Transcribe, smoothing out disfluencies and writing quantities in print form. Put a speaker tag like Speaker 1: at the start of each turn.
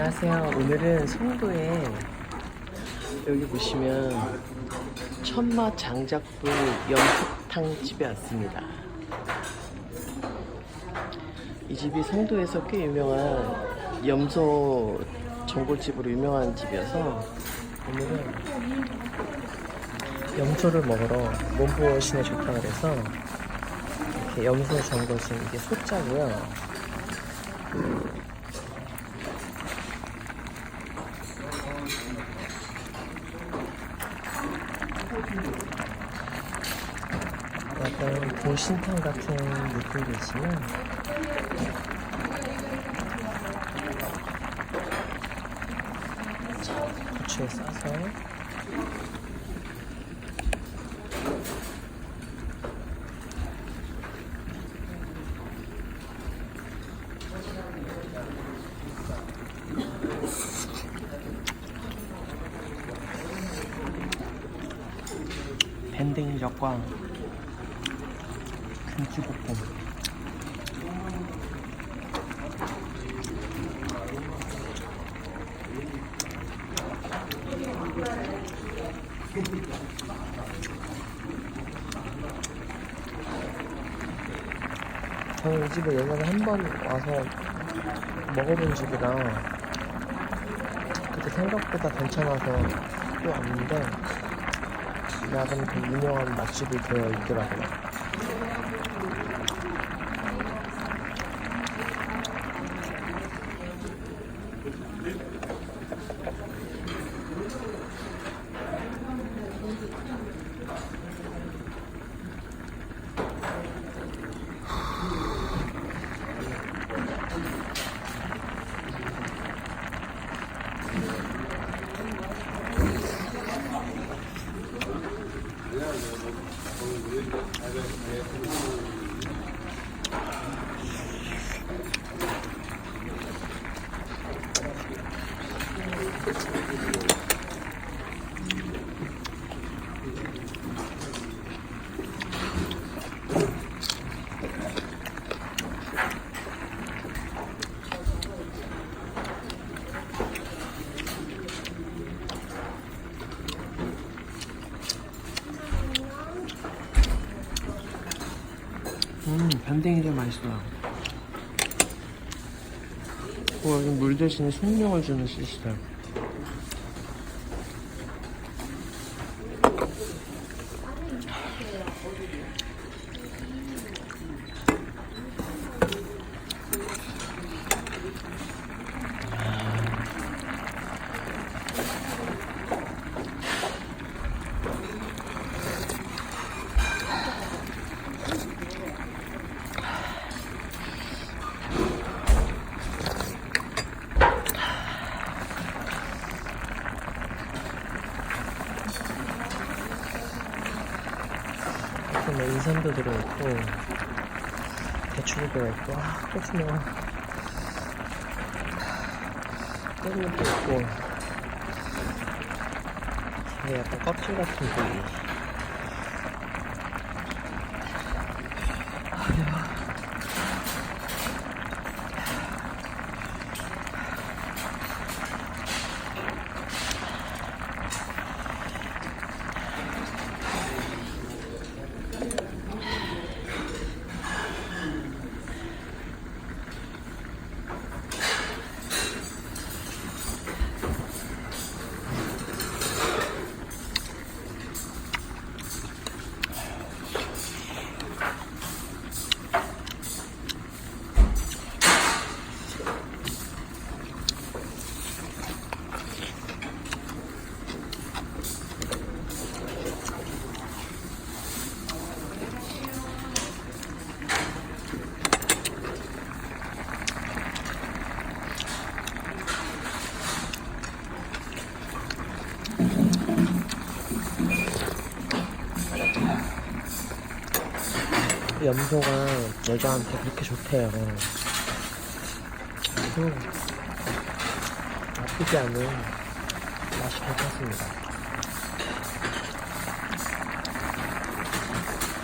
Speaker 1: 안녕하세요. 오늘은 송도에 여기 보시면 천마 장작불 염소탕 집에 왔습니다. 이 집이 송도에서 꽤 유명한 염소 전골집으로 유명한 집이어서 오늘은 염소를 먹으러 몸보신에 좋다 그래서 이렇게 염소 전골집, 이게 소자고요. 약간 보신탕 같은 느낌도 있지만 부추에 싸서 밴댕이젓과 김치볶음, 저는 이 집에 예전에 한 번 와서 먹어본 집이라 그때 생각보다 괜찮아서 또 왔는데 나름 그 유명한 맛집이 되어 있더라고요. 밴댕이 좀 맛있어요. 여기 물 대신에 생명을 주는 시스템. 인삼도 들어있고 대추도 들어있고 고추도 깻잎도 있고 이게 약간 껍질 같은 부위. 염소가 여자한테 그렇게 좋대요. 그리고 나쁘지 않은 맛이 괜찮습니다.